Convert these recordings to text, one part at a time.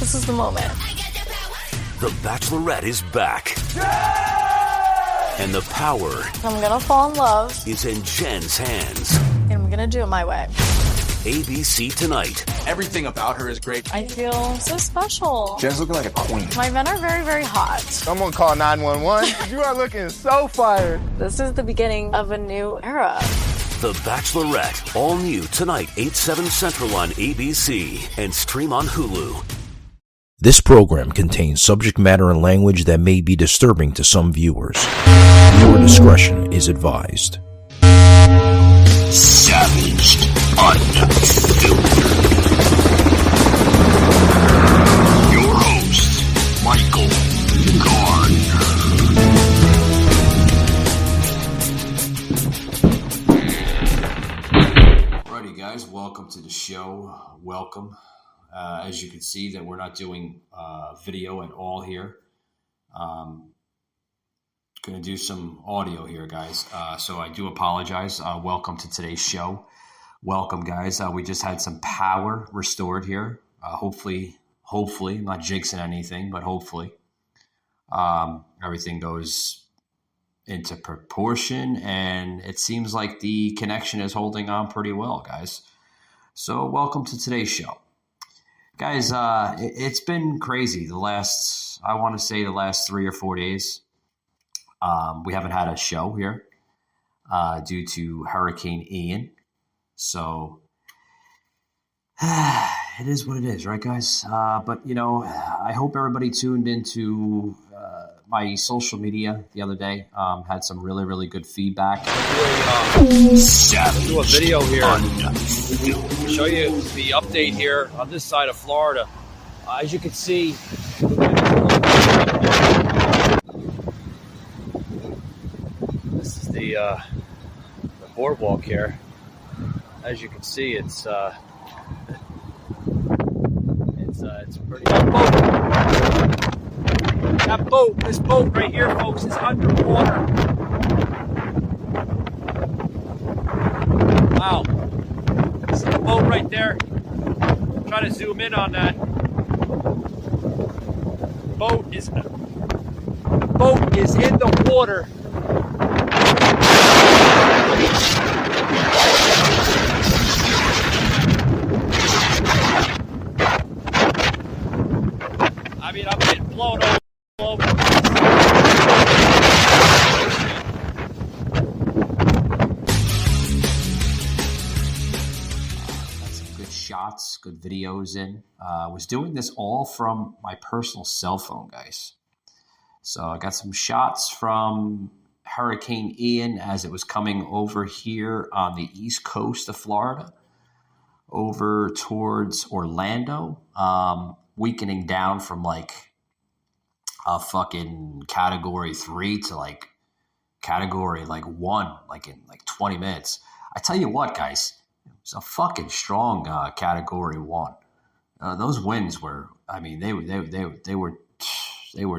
This is the moment. The Bachelorette is back. And the power I'm gonna fall in love. is in Jen's hands. And I'm gonna do it my way. ABC tonight. Everything about her is great. I feel so special. Jen's looking like a queen. My men are very, very hot. Someone call 911. You are looking so fired. This is the beginning of a new era. The Bachelorette. All new tonight, 8/7 Central on ABC. And stream on Hulu. This program contains subject matter and language that may be disturbing to some viewers. Your discretion is advised. Savaged. Unfiltered. Your host, Michael Gardner. Alrighty, guys, welcome to the show. Welcome. As you can see, that we're not doing video at all here. Going to do some audio here, guys. So I do apologize. Welcome to today's show. Welcome, guys. We just had some power restored here. Hopefully, I'm not jinxing anything, but hopefully everything goes into proportion, and it seems like the connection is holding on pretty well, guys. So welcome to today's show. Guys, it's been crazy the last 3 or 4 days. We haven't had a show here due to Hurricane Ian. So it is what it is, right, guys? But, I hope everybody tuned into my social media the other day. Had some really, really good feedback. Do a video here. Show you the update here on this side of Florida. As you can see, this is the boardwalk here. As you can see, it's pretty. This boat right here, folks, is underwater. Wow. See the boat right there? Try to zoom in on that. Boat is in the water. I mean, I'm getting blown all over. Shots, good videos in. Was doing this all from my personal cell phone, guys. So I got some shots from Hurricane Ian as it was coming over here on the east coast of Florida, over towards Orlando, weakening down from like a fucking category 3 to like category like 1, like in like 20 minutes. I tell you what, guys. It's a fucking strong category 1. Those winds were, I mean, they were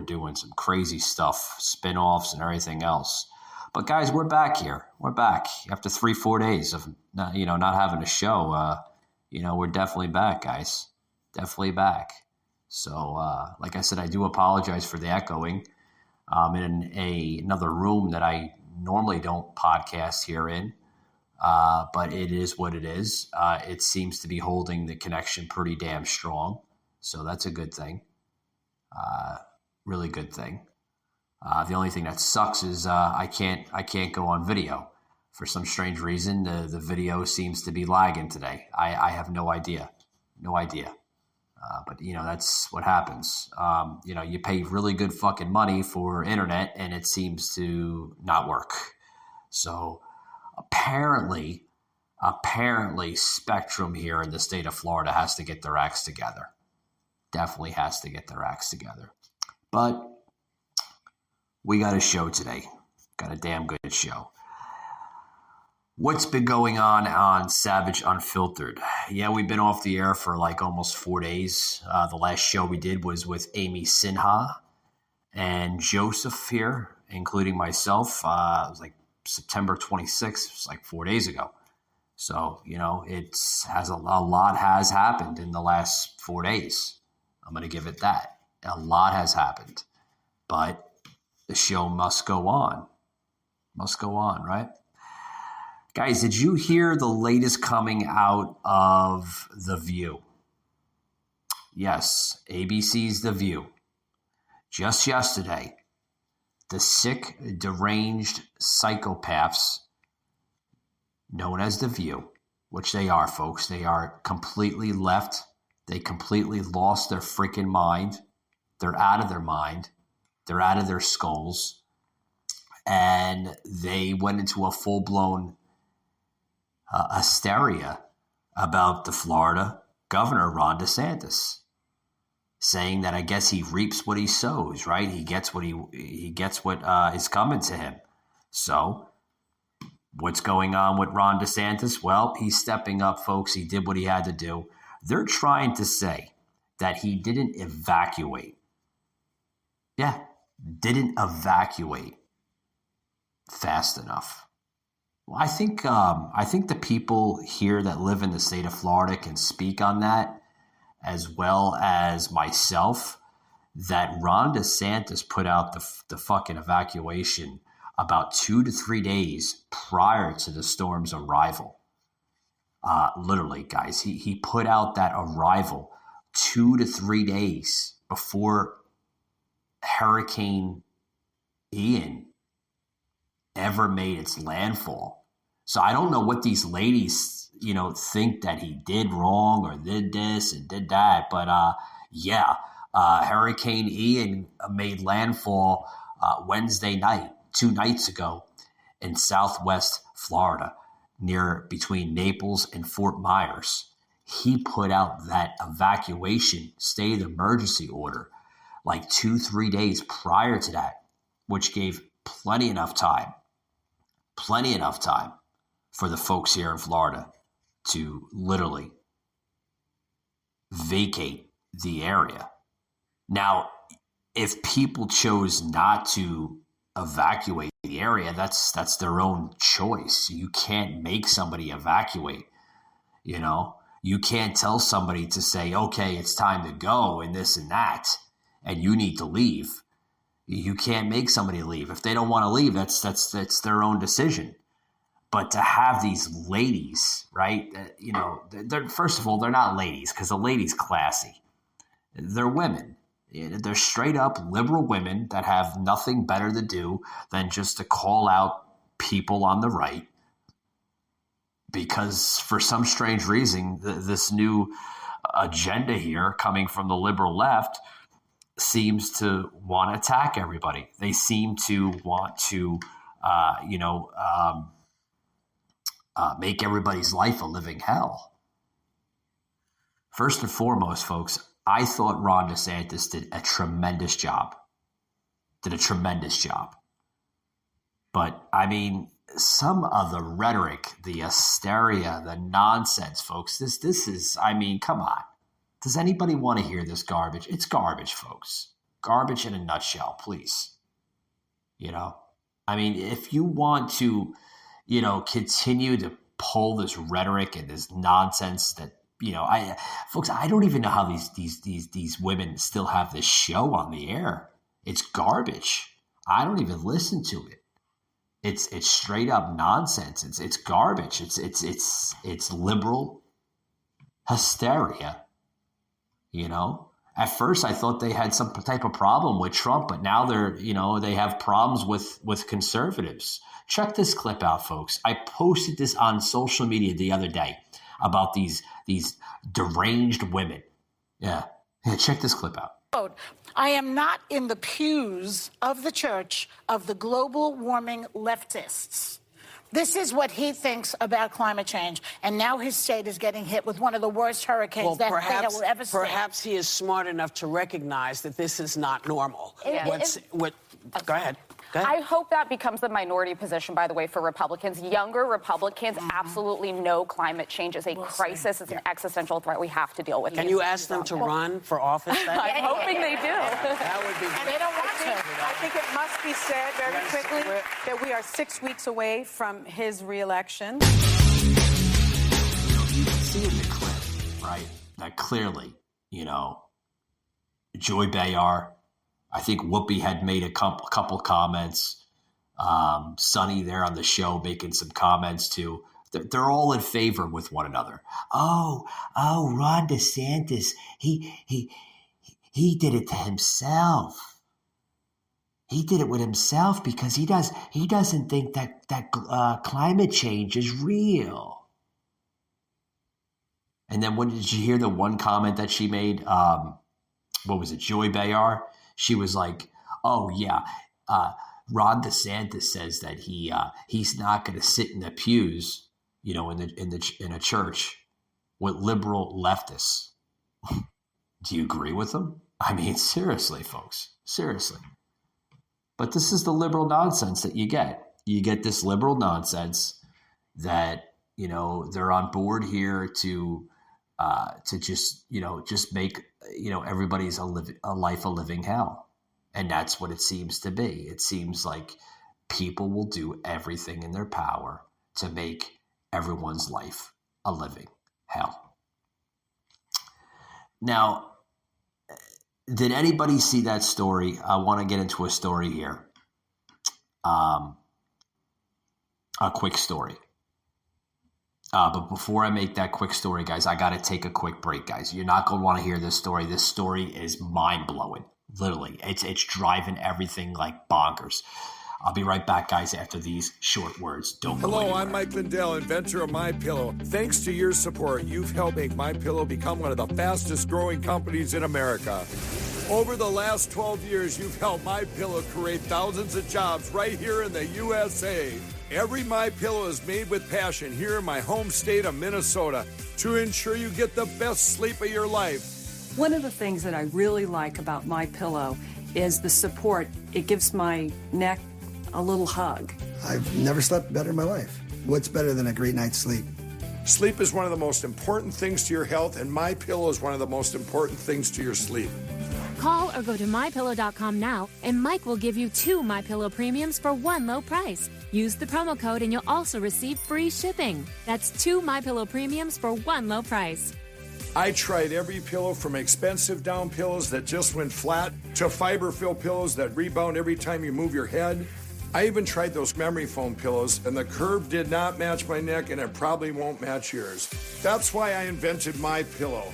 doing some crazy stuff, spin-offs and everything else. But guys, we're back here. We're back after 3-4 days of not having a show. We're definitely back, guys. Definitely back. So, like I said, I do apologize for the echoing. I'm in another room that I normally don't podcast here in. But it is what it is. It seems to be holding the connection pretty damn strong. So that's a good thing. Really good thing. The only thing that sucks is I can't go on video. For some strange reason, the video seems to be lagging today. I have no idea. No idea. But, that's what happens. You pay really good fucking money for internet and it seems to not work. So apparently Spectrum here in the state of Florida has to get their acts together. Definitely has to get their acts together. But we got a show today. Got a damn good show. What's been going on Savage Unfiltered? Yeah, we've been off the air for like almost 4 days. The last show we did was with Amy Sinha and Joseph here, including myself. It was like September 26th, it's like 4 days ago. So, a lot has happened in the last 4 days. I'm going to give it that. A lot has happened, but the show must go on. Must go on, right? Guys, did you hear the latest coming out of The View? Yes, ABC's The View. Just yesterday, the sick, deranged psychopaths known as The View, which they are, folks. They are completely left. They completely lost their freaking mind. They're out of their mind. They're out of their skulls. And they went into a full-blown hysteria about the Florida governor, Ron DeSantis, saying that I guess he reaps what he sows, right? He gets what is coming to him. So what's going on with Ron DeSantis? Well, he's stepping up, folks. He did what he had to do. They're trying to say that he didn't evacuate. Yeah, didn't evacuate fast enough. Well, I think the people here that live in the state of Florida can speak on that, as well as myself, that Ron DeSantis put out the fucking evacuation about 2 to 3 days prior to the storm's arrival. Literally, guys, he put out that arrival 2 to 3 days before Hurricane Ian ever made its landfall. So I don't know what these ladies, think that he did wrong or did this and did that. But Hurricane Ian made landfall Wednesday night, 2 nights ago, in Southwest Florida, between Naples and Fort Myers. He put out that evacuation state of emergency order like 2-3 days prior to that, which gave plenty enough time for the folks here in Florida to literally vacate the area. Now, if people chose not to evacuate the area, that's their own choice. You can't make somebody evacuate. You can't tell somebody to say, okay, it's time to go and this and that, and you need to leave. You can't make somebody leave. If they don't want to leave, that's their own decision. But to have these ladies, right? They're, first of all, they're not ladies, because a lady's classy. They're women. They're straight up liberal women that have nothing better to do than just to call out people on the right, because for some strange reason, this new agenda here coming from the liberal left seems to want to attack everybody. They seem to want to, make everybody's life a living hell. First and foremost, folks, I thought Ron DeSantis did a tremendous job. But, some of the rhetoric, the hysteria, the nonsense, folks, this is, come on. Does anybody want to hear this garbage? It's garbage, folks. Garbage in a nutshell, please. If you want to, continue to pull this rhetoric and this nonsense that, I don't even know how these women still have this show on the air. It's garbage. I don't even listen to it. It's straight up nonsense. It's garbage. It's liberal hysteria. At first I thought they had some type of problem with Trump, but now they have problems with conservatives. Check this clip out, folks. I posted this on social media the other day about these deranged women. Yeah, check this clip out. I am not in the pews of the church of the global warming leftists. This is what he thinks about climate change, and now his state is getting hit with one of the worst hurricanes that they will ever see. Perhaps he is smart enough to recognize that this is not normal. Go ahead. I hope that becomes the minority position, by the way, for Republicans. Younger Republicans absolutely know climate change is a crisis. It's an existential threat we have to deal with. Can you ask them to run for office then? I'm hoping they do. That would be great. And they don't want to. I think it must be said very quickly that we are 6 weeks away from his re-election. You can see in the clip, right, that clearly, Joy Behar. I think Whoopi had made a couple comments. Sonny there on the show making some comments too. They're all in favor with one another. Oh, Ron DeSantis, he did it to himself. He did it with himself because he doesn't think that climate change is real. And then did you hear the one comment that she made? What was it? Joy Behar. She was like, "Oh yeah, Ron DeSantis says that he's not going to sit in the pews, in a church with liberal leftists." Do you agree with them? I mean, seriously, folks, seriously. But this is the liberal nonsense that you get. You get this liberal nonsense that they're on board here to just make everybody's life a living hell. And that's what it seems to be. It seems like people will do everything in their power to make everyone's life a living hell. Now, did anybody see that story? I want to get into a story here. A quick story. But before I make that quick story, guys, I got to take a quick break, guys. You're not going to want to hear this story. This story is mind-blowing. Literally, it's driving everything like bonkers. I'll be right back, guys, after these short words. Don't go anywhere. I'm Mike Lindell, inventor of MyPillow. Thanks to your support, you've helped make MyPillow become one of the fastest-growing companies in America. Over the last 12 years, you've helped MyPillow create thousands of jobs right here in the USA. Every MyPillow is made with passion here in my home state of Minnesota to ensure you get the best sleep of your life. One of the things that I really like about MyPillow is the support. It gives my neck a little hug. I've never slept better in my life. What's better than a great night's sleep? Sleep is one of the most important things to your health, and MyPillow is one of the most important things to your sleep. Call or go to MyPillow.com now, and Mike will give you 2 MyPillow premiums for one low price. Use the promo code, and you'll also receive free shipping. That's 2 MyPillow premiums for one low price. I tried every pillow from expensive down pillows that just went flat to fiber-filled pillows that rebound every time you move your head. I even tried those memory foam pillows, and the curve did not match my neck, and it probably won't match yours. That's why I invented MyPillow.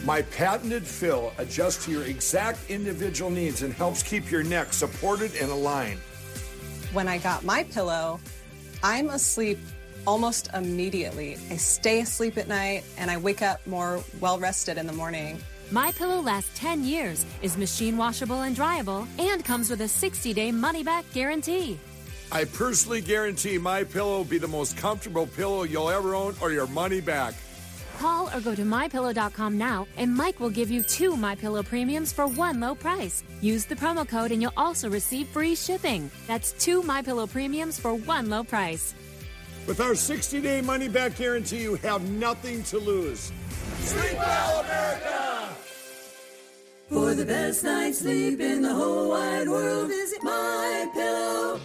My patented fill adjusts to your exact individual needs and helps keep your neck supported and aligned. When I got MyPillow, I'm asleep almost immediately. I stay asleep at night, and I wake up more well-rested in the morning. MyPillow lasts 10 years, is machine washable and dryable, and comes with a 60-day money-back guarantee. I personally guarantee MyPillow will be the most comfortable pillow you'll ever own or your money back. Call or go to MyPillow.com now, and Mike will give you 2 MyPillow premiums for one low price. Use the promo code, and you'll also receive free shipping. That's 2 MyPillow premiums for one low price. With our 60-day money-back guarantee, you have nothing to lose. Sleep well, America! For the best night's sleep in the whole wide world, visit MyPillow.com.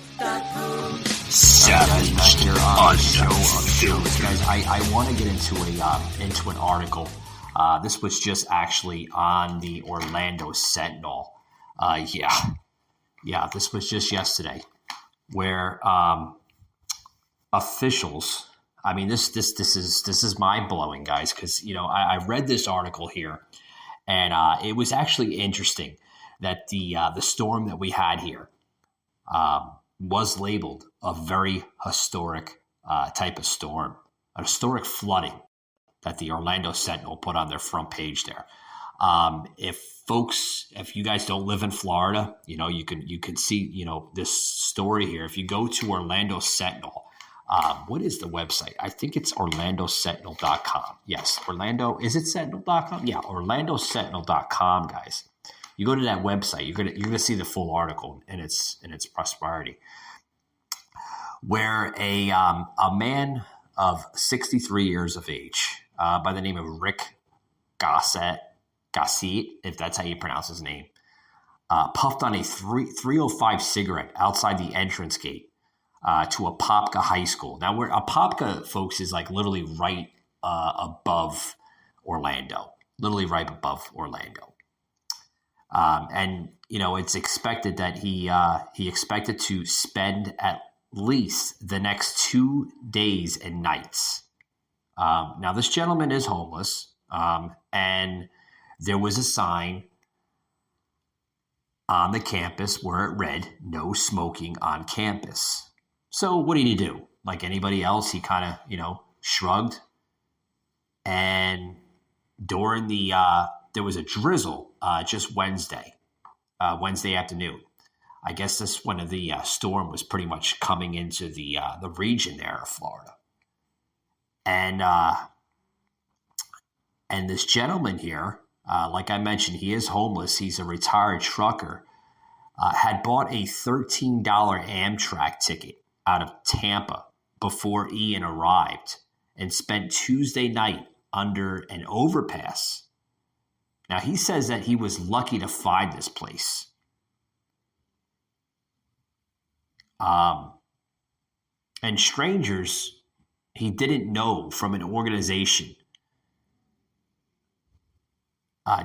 Savage here on the show of shows, guys. I want to get into an article. This was just actually on the Orlando Sentinel. This was just yesterday, where officials. I mean, this is mind blowing, guys, because I read this article here, and it was actually interesting that the storm that we had here was labeled a very historic type of storm, a historic flooding that the Orlando Sentinel put on their front page there. If you guys don't live in Florida, you can see this story here. If you go to Orlando Sentinel. What is the website? I think it's OrlandoSentinel.com. Yes, is it Sentinel.com? Yeah, OrlandoSentinel.com, guys. You go to that website, you're gonna see the full article in its prosperity, where a man of 63 years of age, by the name of Rick Gossett, if that's how you pronounce his name, puffed on a 305 cigarette outside the entrance gate to Apopka High School. Now, where Apopka, folks, is like literally right above Orlando. And, you know, it's expected that he expected to spend at least the next 2 days and nights. Now, this gentleman is homeless, and there was a sign on the campus where it read, "No smoking on campus." So what did he do? Like anybody else, he kind of, you know, shrugged. And during the, there was a drizzle just Wednesday afternoon. I guess this when the storm was pretty much coming into the region there of Florida. And this gentleman here, like I mentioned, he is homeless. He's a retired trucker. Had bought a $13 Amtrak ticket out of Tampa before Ian arrived and spent Tuesday night under an overpass. Now, he says that he was lucky to find this place. And strangers he didn't know from an organization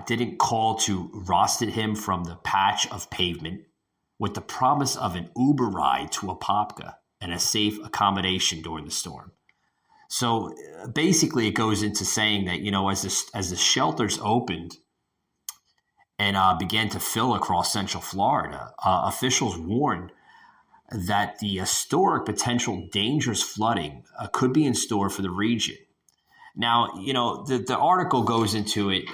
didn't call to roasted him from the patch of pavement with the promise of an Uber ride to Apopka and a safe accommodation during the storm. So basically it goes into saying that, you know, as the shelters opened and began to fill across Central Florida, officials warned that the historic potential dangerous flooding could be in store for the region. Now, you know, the article goes into it,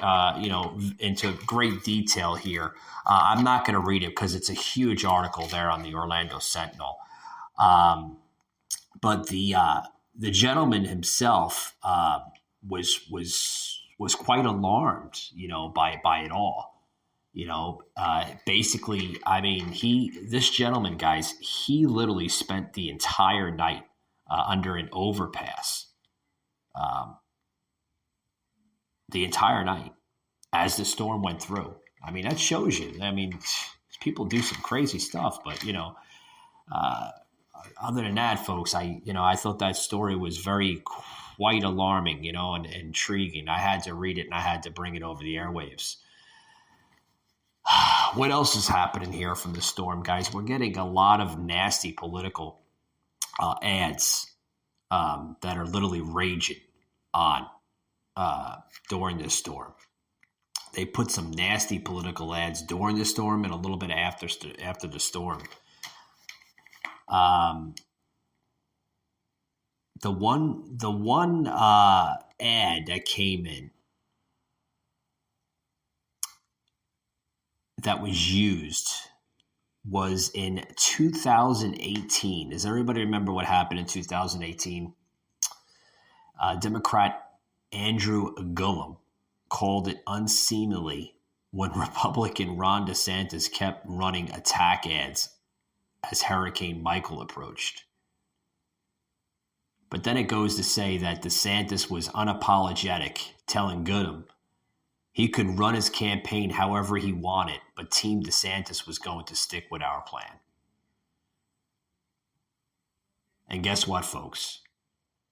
you know, into great detail here. I'm not going to read it because it's a huge article there on the Orlando Sentinel. But the gentleman himself was quite alarmed, you know, by it all. You know, basically, I mean, this gentleman, guys, he literally spent the entire night under an overpass. The entire night as the storm went through. I mean, that shows you. I mean, people do some crazy stuff, but, you know, other than that, folks, I thought that story was quite alarming, you know, and intriguing. I had to read it and I had to bring it over the airwaves. What else is happening here from the storm, guys? We're getting a lot of nasty political ads that are literally raging on during this storm. They put some nasty political ads during the storm and a little bit after the storm. The one ad that came in that was used was in 2018. Does everybody remember what happened in 2018? Democrat Andrew Gillum called it unseemly when Republican Ron DeSantis kept running attack ads as Hurricane Michael approached. But then it goes to say that DeSantis was unapologetic, telling Gillum he could run his campaign however he wanted, but Team DeSantis was going to stick with our plan. And guess what, folks?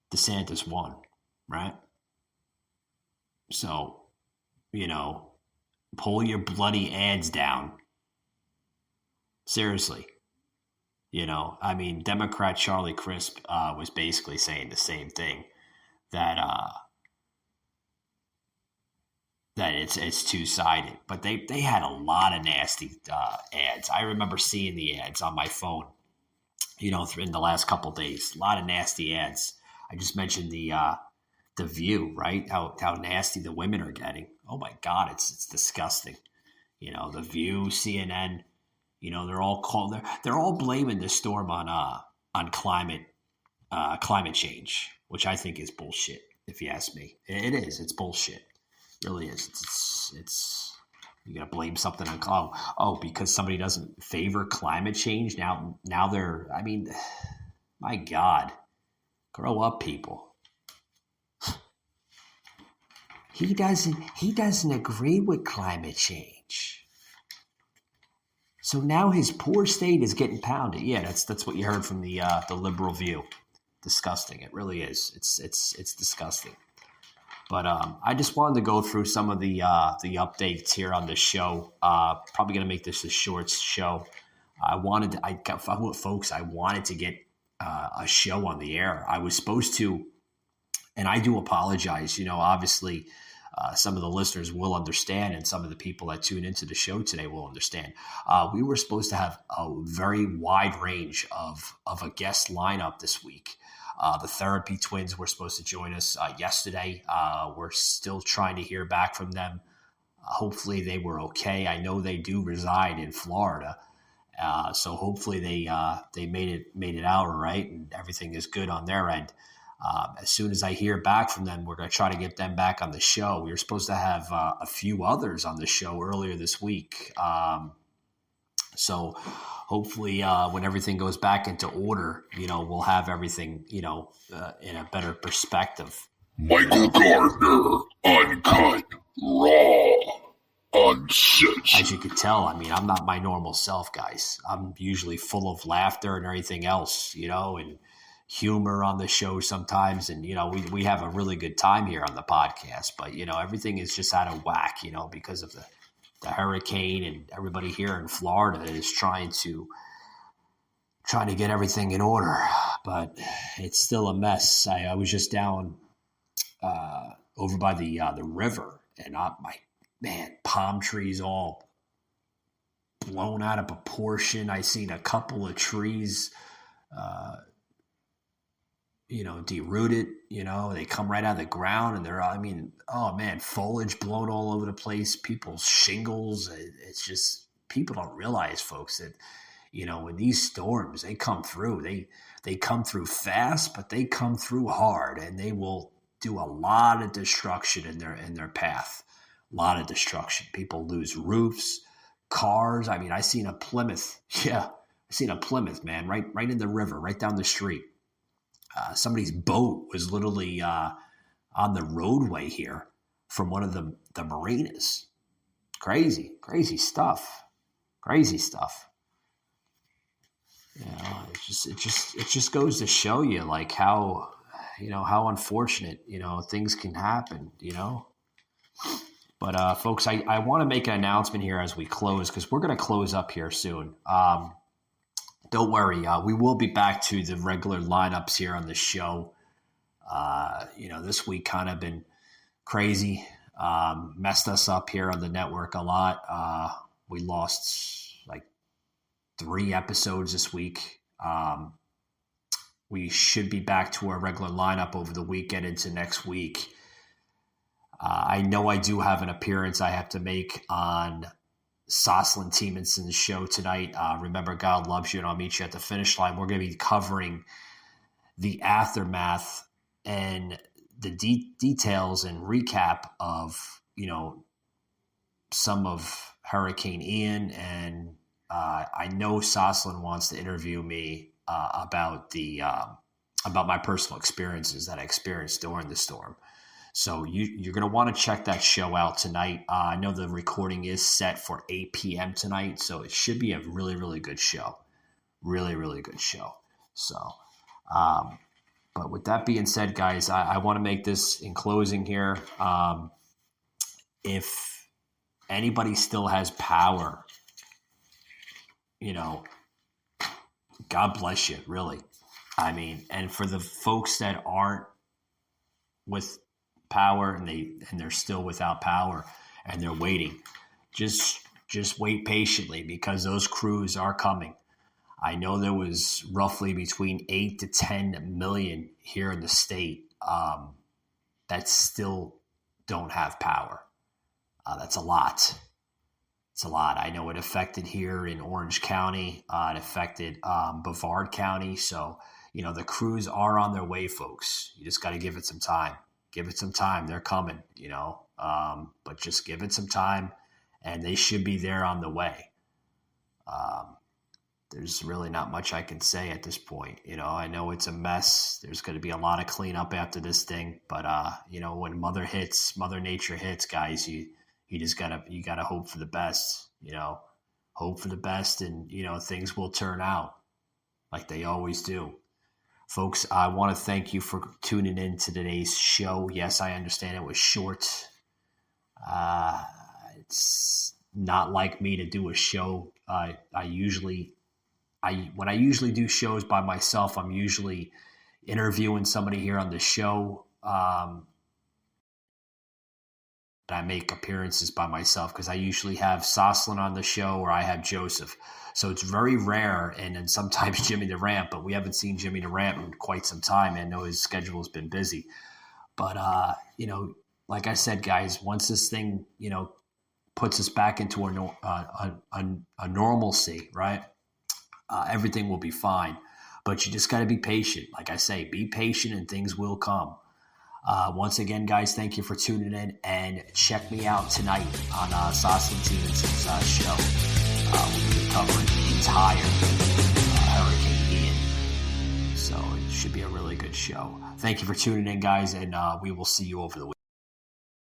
DeSantis won, right? So, you know, pull your bloody ads down. Seriously. You know, I mean, Democrat Charlie Crisp was basically saying the same thing, that it's two-sided. But they had a lot of nasty ads. I remember seeing the ads on my phone, you know, in the last couple of days. A lot of nasty ads. I just mentioned the View, right? How nasty the women are getting. Oh my God, it's disgusting. You know, the View, CNN. You know, they're all blaming this storm on climate change, which I think is bullshit. If you ask me, it is. It's bullshit. It really is. It's you gotta blame something on because somebody doesn't favor climate change. Now they're. I mean, my God, grow up, people. He doesn't agree with climate change. So now his poor state is getting pounded. Yeah, that's what you heard from the liberal View. Disgusting. It really is. It's disgusting. But I just wanted to go through some of the updates here on the show. Probably going to make this a short show. I wanted to get a show on the air. I was supposed to, and I do apologize. Obviously, some of the listeners will understand, and some of the people that tune into the show today will understand. We were supposed to have a very wide range of a guest lineup this week. The Therapy Twins were supposed to join us yesterday. We're still trying to hear back from them. Hopefully they were okay. I know they do reside in Florida. So hopefully they made it out all right and everything is good on their end. As soon as I hear back from them, we're going to try to get them back on the show. We were supposed to have a few others on the show earlier this week. So hopefully when everything goes back into order, we'll have everything, in a better perspective. Michael Gardner, uncut, raw, uncensored. As you could tell, I'm not my normal self, guys. I'm usually full of laughter and everything else, and humor on the show sometimes. And, we have a really good time here on the podcast, but, everything is just out of whack, because of the hurricane, and everybody here in Florida is trying to get everything in order, but it's still a mess. I was just down over by the river, and palm trees all blown out of proportion. I seen a couple of trees derooted, they come right out of the ground, and they're, foliage blown all over the place, people's shingles. It's just, people don't realize, folks, that, when these storms, they come through, they come through fast, but they come through hard, and they will do a lot of destruction in their path. A lot of destruction. People lose roofs, cars. I seen a Plymouth. Yeah, I seen a Plymouth, man, right in the river, right down the street. Somebody's boat was literally on the roadway here from one of the marinas. Crazy stuff. Crazy stuff. It just goes to show you like how unfortunate, things can happen, But folks, I want to make an announcement here as we close, because we're going to close up here soon. Don't worry, we will be back to the regular lineups here on the show. This week kind of been crazy, messed us up here on the network a lot. We lost like 3 episodes this week. We should be back to our regular lineup over the weekend into next week. I know I do have an appearance I have to make on Soslin Tiemenson's show tonight. Remember, God loves you, and I'll meet you at the finish line. We're going to be covering the aftermath and the details and recap of, some of Hurricane Ian. And I know Soslin wants to interview me about my personal experiences that I experienced during the storm. So you're going to want to check that show out tonight. I know the recording is set for 8 p.m. tonight, so it should be a really, really good show. Really, really good show. So, but with that being said, guys, I want to make this in closing here. If anybody still has power, God bless you, really. And for the folks that aren't with power and they're still without power and they're waiting, just wait patiently, because those crews are coming. I know there was roughly between 8 to 10 million here in the state that still don't have power. That's a lot. It's a lot. I know it affected here in Orange County. It affected Brevard County. So, the crews are on their way, folks. You just got to give it some time. Give it some time. They're coming, but just give it some time, and they should be there on the way. There's really not much I can say at this point. I know it's a mess. There's going to be a lot of cleanup after this thing, but when Mother Nature hits, guys, you just gotta hope for the best. Hope for the best, and things will turn out like they always do. Folks, I want to thank you for tuning in to today's show. Yes, I understand it was short. It's not like me to do a show. When I usually do shows by myself, I'm usually interviewing somebody here on the show. I make appearances by myself because I usually have Soslin on the show or I have Joseph. So it's very rare, and then sometimes Jimmy the Ramp, but we haven't seen Jimmy the Ramp in quite some time. I know his schedule has been busy. But, like I said, guys, once this thing, puts us back into a normalcy, right, everything will be fine. But you just got to be patient. Like I say, be patient and things will come. Once again, guys, thank you for tuning in, and check me out tonight on Soslin Stevenson's show. We'll be covering the entire Hurricane Ian. So it should be a really good show. Thank you for tuning in, guys, and we will see you over the week.